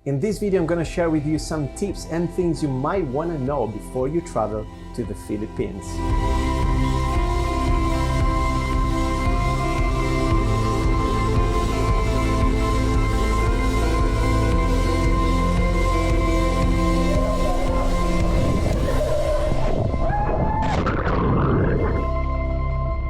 In this video, I'm going to share with you some tips and things you might want to know before you travel to the Philippines.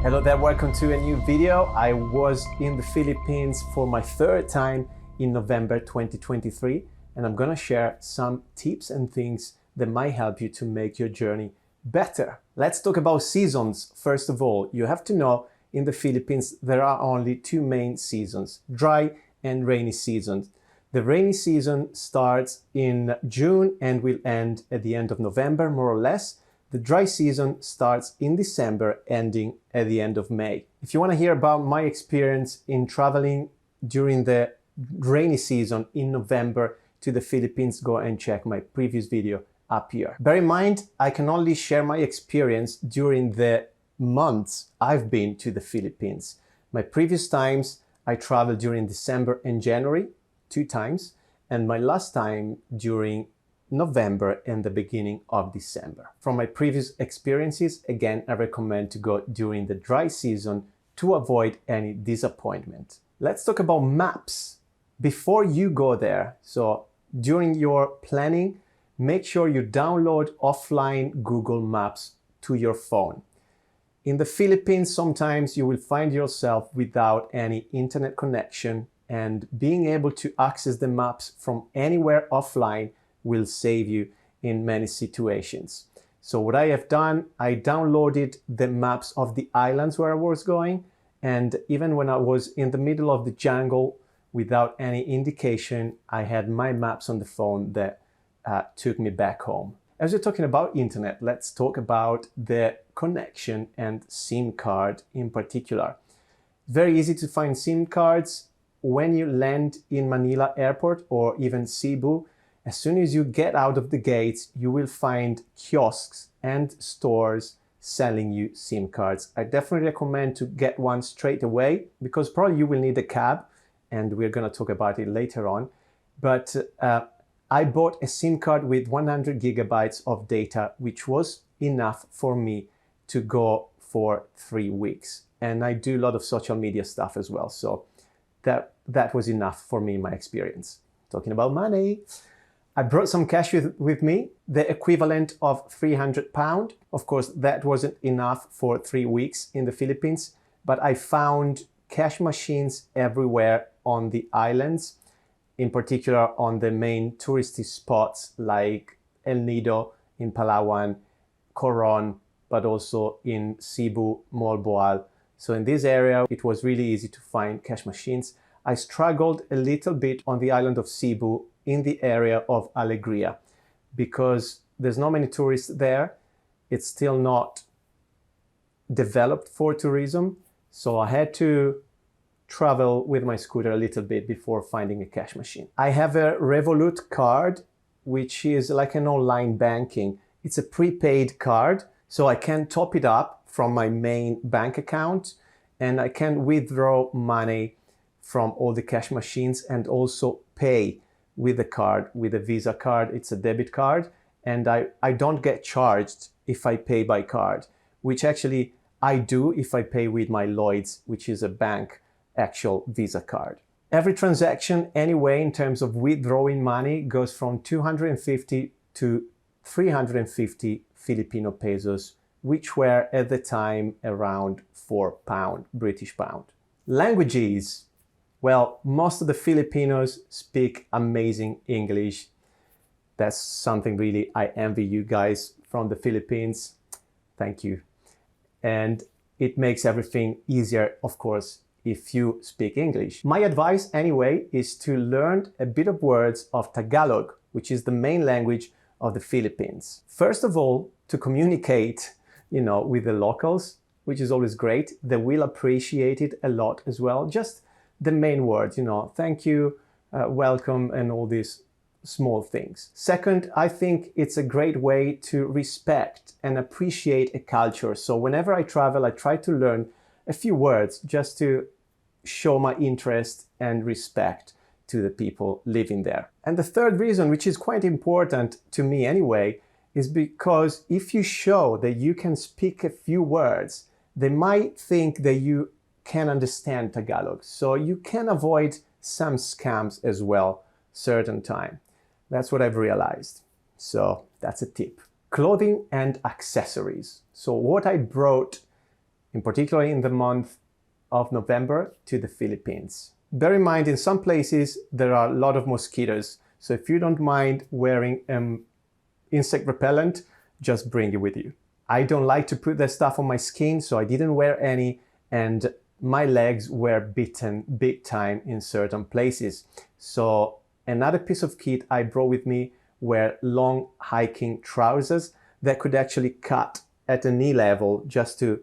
Hello there, welcome to a new video. I was in the Philippines for my third time in November 2023, and I'm gonna share some tips and things that might help you to make your journey better. Let's talk about seasons. First of all, you have to know in the Philippines there are only two main seasons, dry and rainy seasons. The rainy season starts in June and will end at the end of November, more or less. The dry season starts in December, ending at the end of May. If you want to hear about my experience in traveling during the rainy season in November to the Philippines, go and check my previous video up here. Bear in mind, I can only share my experience during the months I've been to the Philippines. My previous times, I traveled during December and January, 2 times, and my last time during November and the beginning of December. From my previous experiences, again, I recommend to go during the dry season to avoid any disappointment. Let's talk about maps. Before you go there, so during your planning, make sure you download offline Google Maps to your phone. In the Philippines, sometimes you will find yourself without any internet connection, and being able to access the maps from anywhere offline will save you in many situations. So what I have done, I downloaded the maps of the islands where I was going, and even when I was in the middle of the jungle without any indication, I had my maps on the phone that took me back home. As we're talking about internet, let's talk about the connection and SIM card in particular. Very easy to find SIM cards when you land in Manila airport or even Cebu. As soon as you get out of the gates, you will find kiosks and stores selling you SIM cards. I definitely recommend to get one straight away because probably you will need a cab, and we're going to talk about it later on. But I bought a SIM card with 100 gigabytes of data, which was enough for me to go for 3 weeks. And I do a lot of social media stuff as well. So that was enough for me in my experience. Talking about money, I brought some cash with me, the equivalent of £300. Of course, that wasn't enough for 3 weeks in the Philippines, but I found cash machines everywhere on the islands, in particular on the main touristy spots like El Nido in Palawan, Coron, but also in Cebu, Bohol. So in this area, it was really easy to find cash machines. I struggled a little bit on the island of Cebu in the area of Alegria because there's not many tourists there. It's still not developed for tourism. So I had to travel with my scooter a little bit before finding a cash machine. I have a Revolut card, which is like an online banking. It's a prepaid card, so I can top it up from my main bank account, and I can withdraw money from all the cash machines and also pay with the card, with a Visa card. It's a debit card, and I don't get charged if I pay by card, which actually I do if I pay with my Lloyd's, which is a bank actual Visa card. Every transaction anyway in terms of withdrawing money goes from 250 to 350 Filipino pesos, which were at the time around £4 British pound. Languages. Well, most of the Filipinos speak amazing English. That's something really I envy you guys from the Philippines. Thank you. And it makes everything easier, of course, if you speak English. My advice anyway is to learn a bit of words of Tagalog, which is the main language of the Philippines. First of all, to communicate, with the locals, which is always great. They will appreciate it a lot as well. Just the main words, thank you, welcome, and all these small things. Second, I think it's a great way to respect and appreciate a culture. So whenever I travel, I try to learn a few words just to show my interest and respect to the people living there. And the third reason, which is quite important to me anyway, is because if you show that you can speak a few words, they might think that you can understand Tagalog. So you can avoid some scams as well, certain time. That's what I've realized. So that's a tip. Clothing and accessories. So what I brought, in particular in the month of November, to the Philippines. Bear in mind, in some places there are a lot of mosquitoes. So if you don't mind wearing insect repellent, just bring it with you. I don't like to put that stuff on my skin, so I didn't wear any, and my legs were bitten big time in certain places. So another piece of kit I brought with me were long hiking trousers that could actually cut at the knee level just to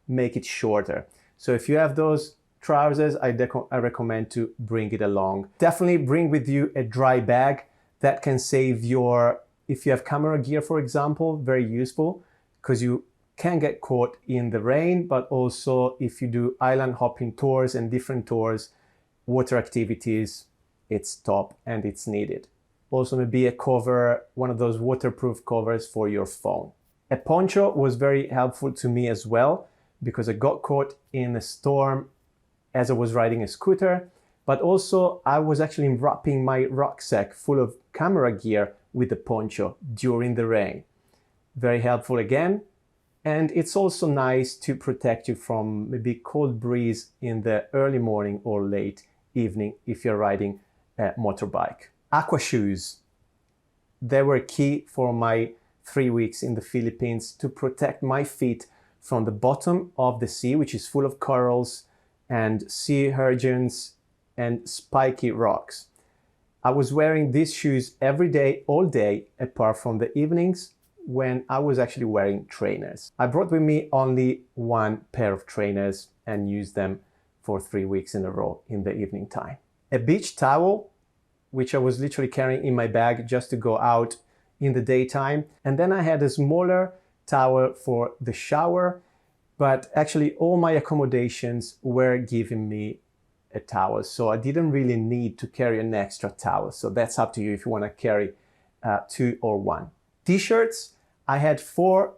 make it shorter. So if you have those trousers, I recommend to bring it along. Definitely bring with you a dry bag. That can save your, if you have camera gear, for example, very useful, because you can get caught in the rain, but also if you do island hopping tours and different tours, water activities, it's top and it's needed. Also maybe a cover, one of those waterproof covers for your phone. A poncho was very helpful to me as well, because I got caught in a storm as I was riding a scooter, but also I was actually wrapping my rucksack full of camera gear with the poncho during the rain. Very helpful again. And it's also nice to protect you from maybe cold breeze in the early morning or late evening if you're riding a motorbike. Aqua shoes. They were key for my 3 weeks in the Philippines to protect my feet from the bottom of the sea, which is full of corals and sea urchins and spiky rocks. I was wearing these shoes every day, all day, apart from the evenings when I was actually wearing trainers. I brought with me only one pair of trainers and used them for 3 weeks in a row in the evening time. A beach towel, which I was literally carrying in my bag just to go out in the daytime. And then I had a smaller towel for the shower, but actually all my accommodations were giving me a towel, so I didn't really need to carry an extra towel. So that's up to you if you want to carry 2 or 1. T-shirts, I had 4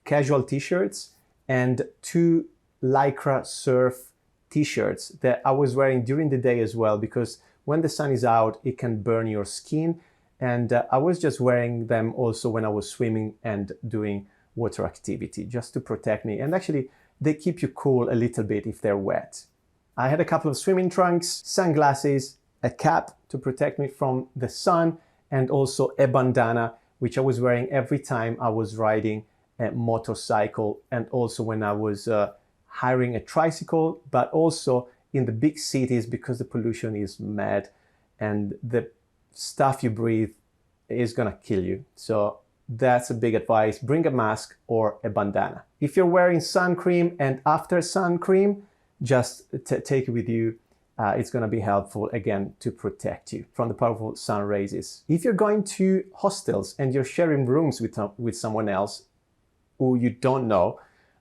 casual t-shirts and 2 lycra surf t-shirts that I was wearing during the day as well, because when the sun is out it can burn your skin, and I was just wearing them also when I was swimming and doing water activity just to protect me, and actually they keep you cool a little bit if they're wet. I had a couple of swimming trunks, sunglasses, a cap to protect me from the sun, and also a bandana which I was wearing every time I was riding a motorcycle, and also when I was hiring a tricycle, but also in the big cities because the pollution is mad and the stuff you breathe is gonna kill you. So that's a big advice. Bring a mask or a bandana. If you're wearing sun cream and after sun cream, just take it with you. It's going to be helpful again to protect you from the powerful sun rays. If you're going to hostels and you're sharing rooms with someone else who you don't know,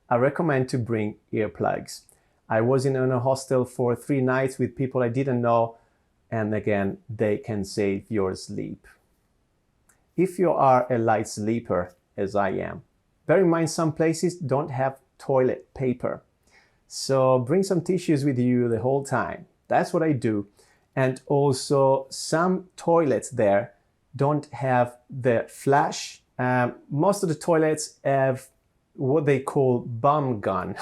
I recommend to bring earplugs. I was in a hostel for 3 nights with people I didn't know, and again, they can save your sleep. If you are a light sleeper, as I am, bear in mind some places don't have toilet paper. So bring some tissues with you the whole time. That's what I do. And also some toilets there don't have the flash. Most of the toilets have what they call bum gun,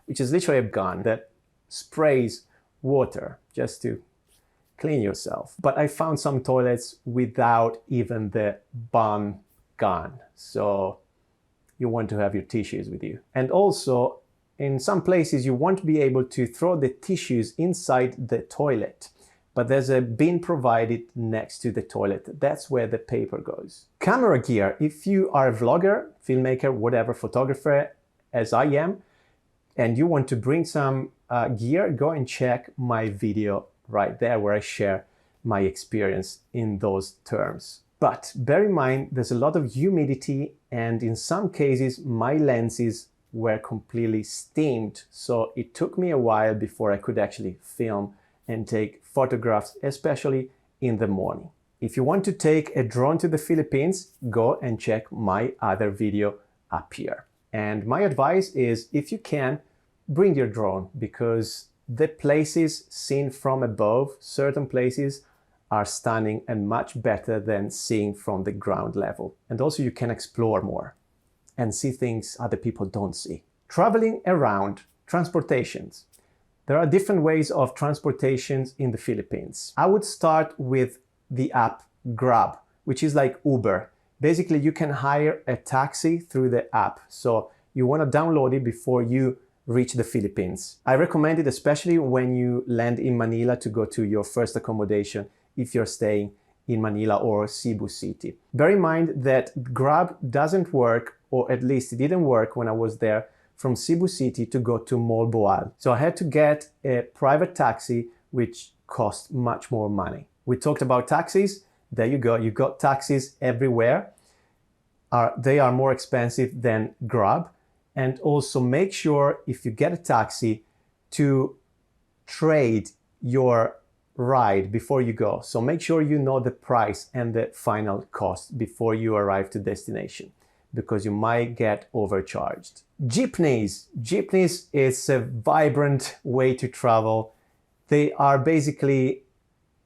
which is literally a gun that sprays water just to clean yourself. But I found some toilets without even the bum gun. So you want to have your tissues with you. And also, in some places, you won't be able to throw the tissues inside the toilet, but there's a bin provided next to the toilet. That's where the paper goes. Camera gear. If you are a vlogger, filmmaker, whatever, photographer, as I am, and you want to bring some gear, go and check my video right there where I share my experience in those terms. But bear in mind, there's a lot of humidity, and in some cases, my lenses were completely steamed. So it took me a while before I could actually film and take photographs, especially in the morning. If you want to take a drone to the Philippines, go and check my other video up here. And my advice is, if you can, bring your drone, because the places seen from above, certain places are stunning and much better than seeing from the ground level. And also you can explore more and see things other people don't see. Traveling around, transportations. There are different ways of transportations in the Philippines. I would start with the app Grab, which is like Uber. Basically, you can hire a taxi through the app. So you want to download it before you reach the Philippines. I recommend it especially when you land in Manila to go to your first accommodation if you're staying in Manila or Cebu City. Bear in mind that Grab doesn't work, or at least it didn't work when I was there, from Cebu City to go to Mall Bohol. So I had to get a private taxi, which cost much more money. We talked about taxis. There you go. You got taxis everywhere. They are more expensive than Grab. And also make sure, if you get a taxi, to trade your ride before you go. So make sure you know the price and the final cost before you arrive to destination, because you might get overcharged. Jeepneys. Jeepneys is a vibrant way to travel. They are basically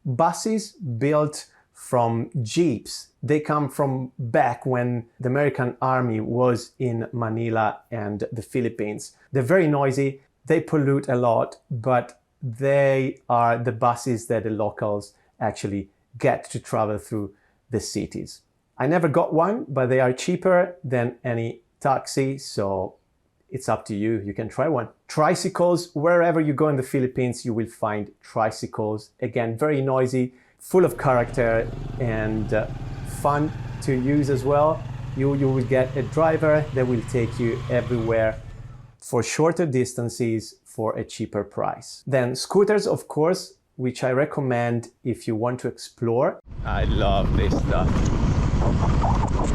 buses built from jeeps. They come from back when the American Army was in Manila and the Philippines. They're very noisy, they pollute a lot, but they are the buses that the locals actually get to travel through the cities. I never got one, but they are cheaper than any taxi, so it's up to you. You can try one. Tricycles. Wherever you go in the Philippines, you will find tricycles. Again, very noisy, full of character, and fun to use as well. You will get a driver that will take you everywhere for shorter distances for a cheaper price. Then scooters, of course, which I recommend if you want to explore. I love this stuff.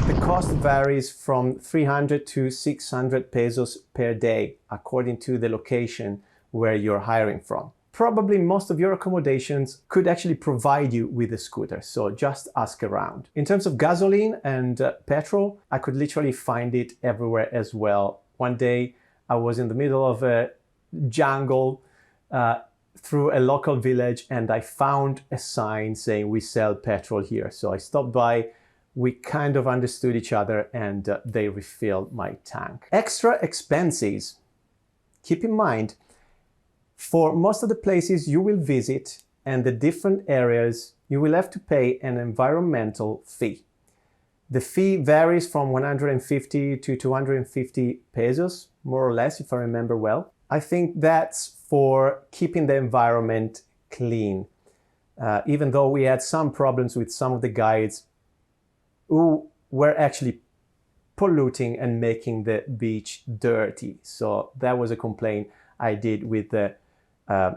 The cost varies from 300 to 600 pesos per day, according to the location where you're hiring from. Probably most of your accommodations could actually provide you with a scooter, so just ask around. In terms of gasoline and petrol, I could literally find it everywhere as well. One day I was in the middle of a jungle through a local village, and I found a sign saying we sell petrol here. So I stopped by, we kind of understood each other, and they refilled my tank. Extra expenses. Keep in mind, for most of the places you will visit and the different areas, you will have to pay an environmental fee. The fee varies from 150 to 250 pesos, more or less, if I remember well. I think that's for keeping the environment clean. Even though we had some problems with some of the guides who were actually polluting and making the beach dirty. So that was a complaint I did with the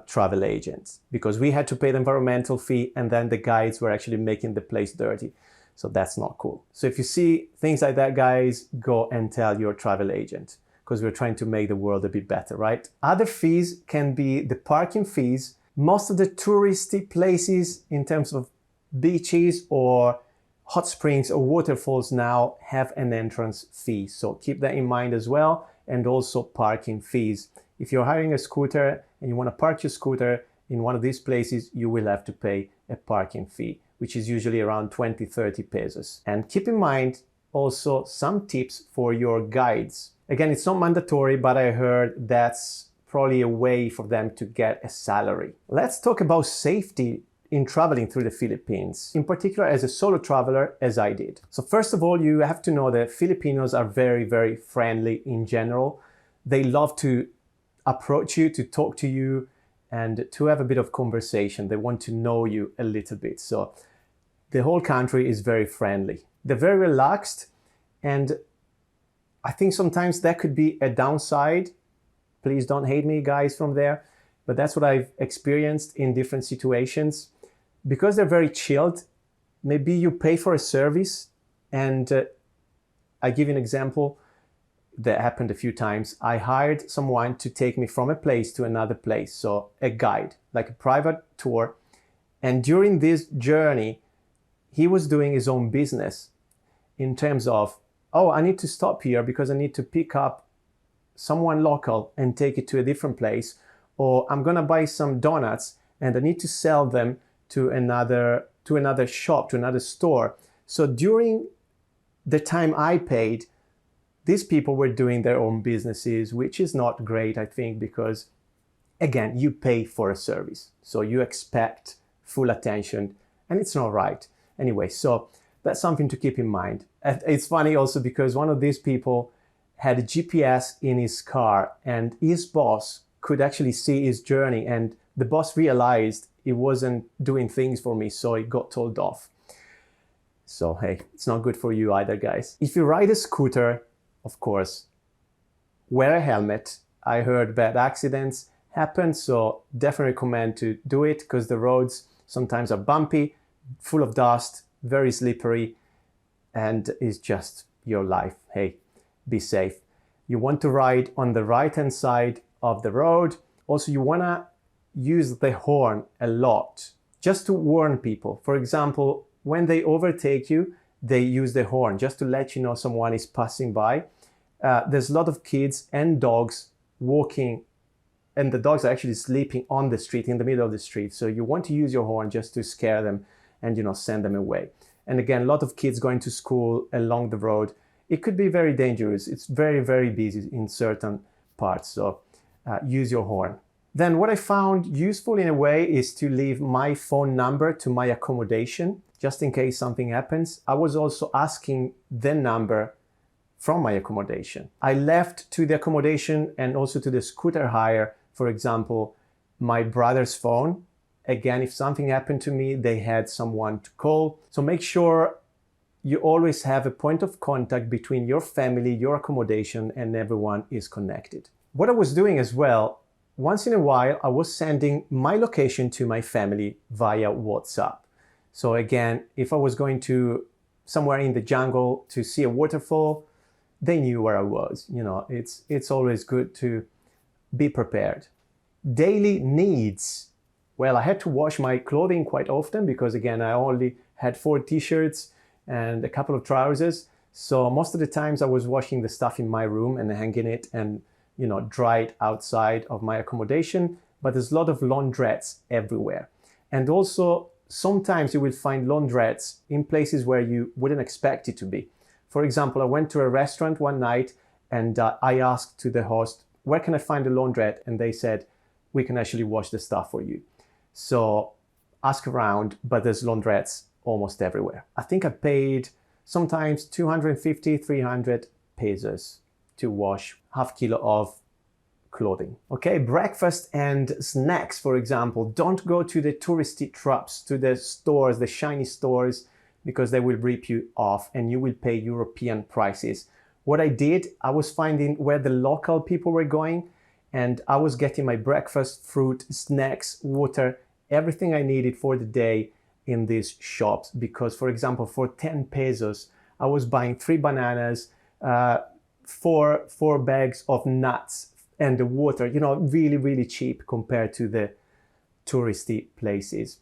travel agents, because we had to pay the environmental fee and then the guides were actually making the place dirty. So that's not cool. So if you see things like that, guys, go and tell your travel agent, because we're trying to make the world a bit better, right? Other fees can be the parking fees. Most of the touristy places in terms of beaches or hot springs or waterfalls now have an entrance fee. So keep that in mind as well. And also parking fees. If you're hiring a scooter and you want to park your scooter in one of these places, you will have to pay a parking fee, which is usually around 20-30 pesos. And keep in mind also some tips for your guides. Again, it's not mandatory, but I heard that's probably a way for them to get a salary. Let's talk about safety in traveling through the Philippines, in particular as a solo traveler, as I did. So first of all, you have to know that Filipinos are very, very friendly in general. They love to approach you, to talk to you, and to have a bit of conversation. They want to know you a little bit. So the whole country is very friendly. They're very relaxed, and I think sometimes that could be a downside. Please don't hate me, guys, from there, but that's what I've experienced in different situations. Because they're very chilled, maybe you pay for a service, and I give you an example that happened a few times. I hired someone to take me from a place to another place, so a guide, like a private tour, And during this journey, he was doing his own business in terms of, oh, I need to stop here because I need to pick up someone local and take it to a different place, or I'm gonna buy some donuts and I need to sell them to another shop, to another store. So during the time I paid, these people were doing their own businesses, which is not great, I think, because again, you pay for a service, so you expect full attention, and it's not right. Anyway, so that's something to keep in mind. And it's funny also because one of these people had a GPS in his car, and his boss could actually see his journey, and the boss realized he wasn't doing things for me, so he got told off. So hey, it's not good for you either, guys. If you ride a scooter, of course, wear a helmet. I heard bad accidents happen, so definitely recommend to do it because the roads sometimes are bumpy, full of dust, very slippery, and it's just your life. Hey, be safe. You want to ride on the right-hand side of the road. Also, you want to use the horn a lot just to warn people. For example, when they overtake you, they use the horn just to let you know someone is passing by. There's a lot of kids and dogs walking, and the dogs are actually sleeping on the street, in the middle of the street. So you want to use your horn just to scare them and, you know, send them away. And again, a lot of kids going to school along the road. It could be very dangerous. It's very, very busy in certain parts. So use your horn. Then what I found useful in a way is to leave my phone number to my accommodation, just in case something happens. I was also asking the number from my accommodation. I left to the accommodation and also to the scooter hire, for example, my brother's phone. Again, if something happened to me, they had someone to call. So make sure you always have a point of contact between your family, your accommodation, and everyone is connected. What I was doing as well, once in a while, I was sending my location to my family via WhatsApp. So again, if I was going to somewhere in the jungle to see a waterfall, they knew where I was. You know, it's always good to be prepared. Daily needs. Well, I had to wash my clothing quite often because again, I only had 4 t-shirts and a couple of trousers. So most of the times I was washing the stuff in my room and hanging it and, you know, dry it outside of my accommodation. But there's a lot of laundrettes everywhere. And also sometimes you will find laundrettes in places where you wouldn't expect it to be. For example, I went to a restaurant one night and I asked to the host, where can I find a laundrette? And they said, we can actually wash the stuff for you. So ask around, but there's laundrettes almost everywhere. I think I paid sometimes 250, 300 pesos to wash half kilo of clothing. Okay, breakfast and snacks, for example. Don't go to the touristy traps, to the stores, the shiny stores, because they will rip you off and you will pay European prices. What I did, I was finding where the local people were going and I was getting my breakfast, fruit, snacks, water, everything I needed for the day in these shops. Because, for example, for 10 pesos, I was buying 3 bananas, 4 bags of nuts and the water, you know, really, really cheap compared to the touristy places.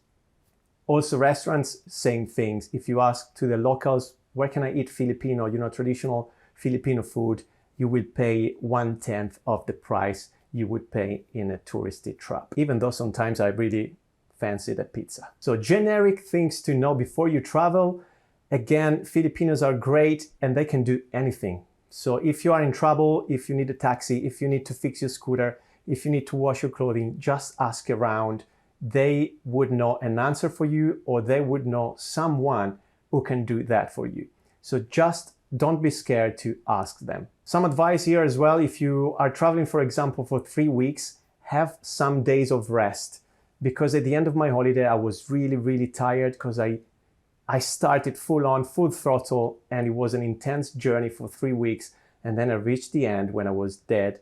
Also restaurants, same things. If you ask to the locals, where can I eat Filipino, you know, traditional Filipino food, you will pay 1/10 of the price you would pay in a touristy trap. Even though sometimes I really fancy the pizza. So generic things to know before you travel. Again, Filipinos are great and they can do anything. So if you are in trouble, if you need a taxi, if you need to fix your scooter, if you need to wash your clothing, just ask around. They would know an answer for you or they would know someone who can do that for you. So just don't be scared to ask them. Some advice here as well, if you are traveling, for example, for 3 weeks, have some days of rest. Because at the end of my holiday, I was really, really tired because I started full on, full throttle, and it was an intense journey for 3 weeks. And then I reached the end when I was dead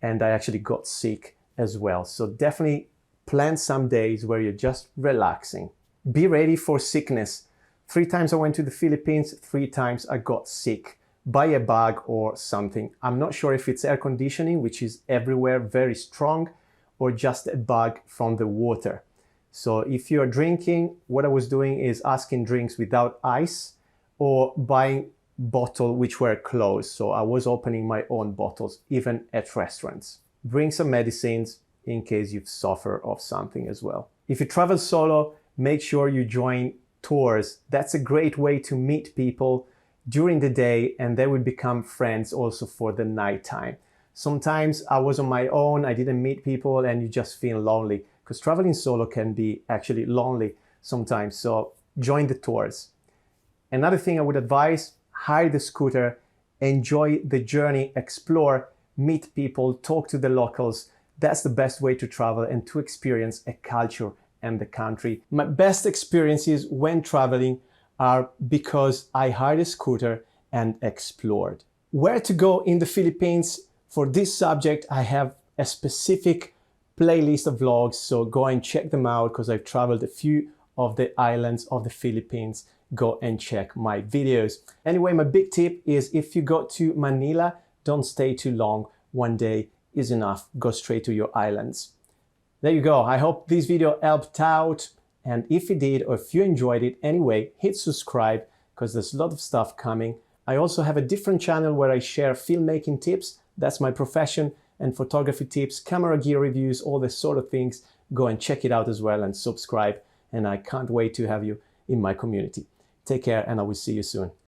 and I actually got sick as well. So definitely plan some days where you're just relaxing. Be ready for sickness. 3 times I went to the Philippines, 3 times I got sick by a bug or something. I'm not sure if it's air conditioning, which is everywhere very strong, or just a bug from the water. So if you're drinking, what I was doing is asking drinks without ice or buying bottles which were closed. So I was opening my own bottles, even at restaurants. Bring some medicines in case you suffer of something as well. If you travel solo, make sure you join tours. That's a great way to meet people during the day, and they will become friends also for the nighttime. Sometimes I was on my own, I didn't meet people, and you just feel lonely, because traveling solo can be actually lonely sometimes. So join the tours. Another thing I would advise, hire the scooter, enjoy the journey, explore, meet people, talk to the locals. That's the best way to travel and to experience a culture and the country. My best experiences when traveling are because I hired a scooter and explored. Where to go in the Philippines? For this subject, I have a specific playlist of vlogs, so go and check them out because I've traveled a few of the islands of the Philippines. Go and check my videos. Anyway, my big tip is if you go to Manila, don't stay too long. One day is enough. Go straight to your islands. There you go. I hope this video helped out. And if it did, or if you enjoyed it anyway, hit subscribe because there's a lot of stuff coming. I also have a different channel where I share filmmaking tips. That's my profession, and photography tips, camera gear reviews, all this sort of things. Go and check it out as well and subscribe. And I can't wait to have you in my community. Take care, and I will see you soon.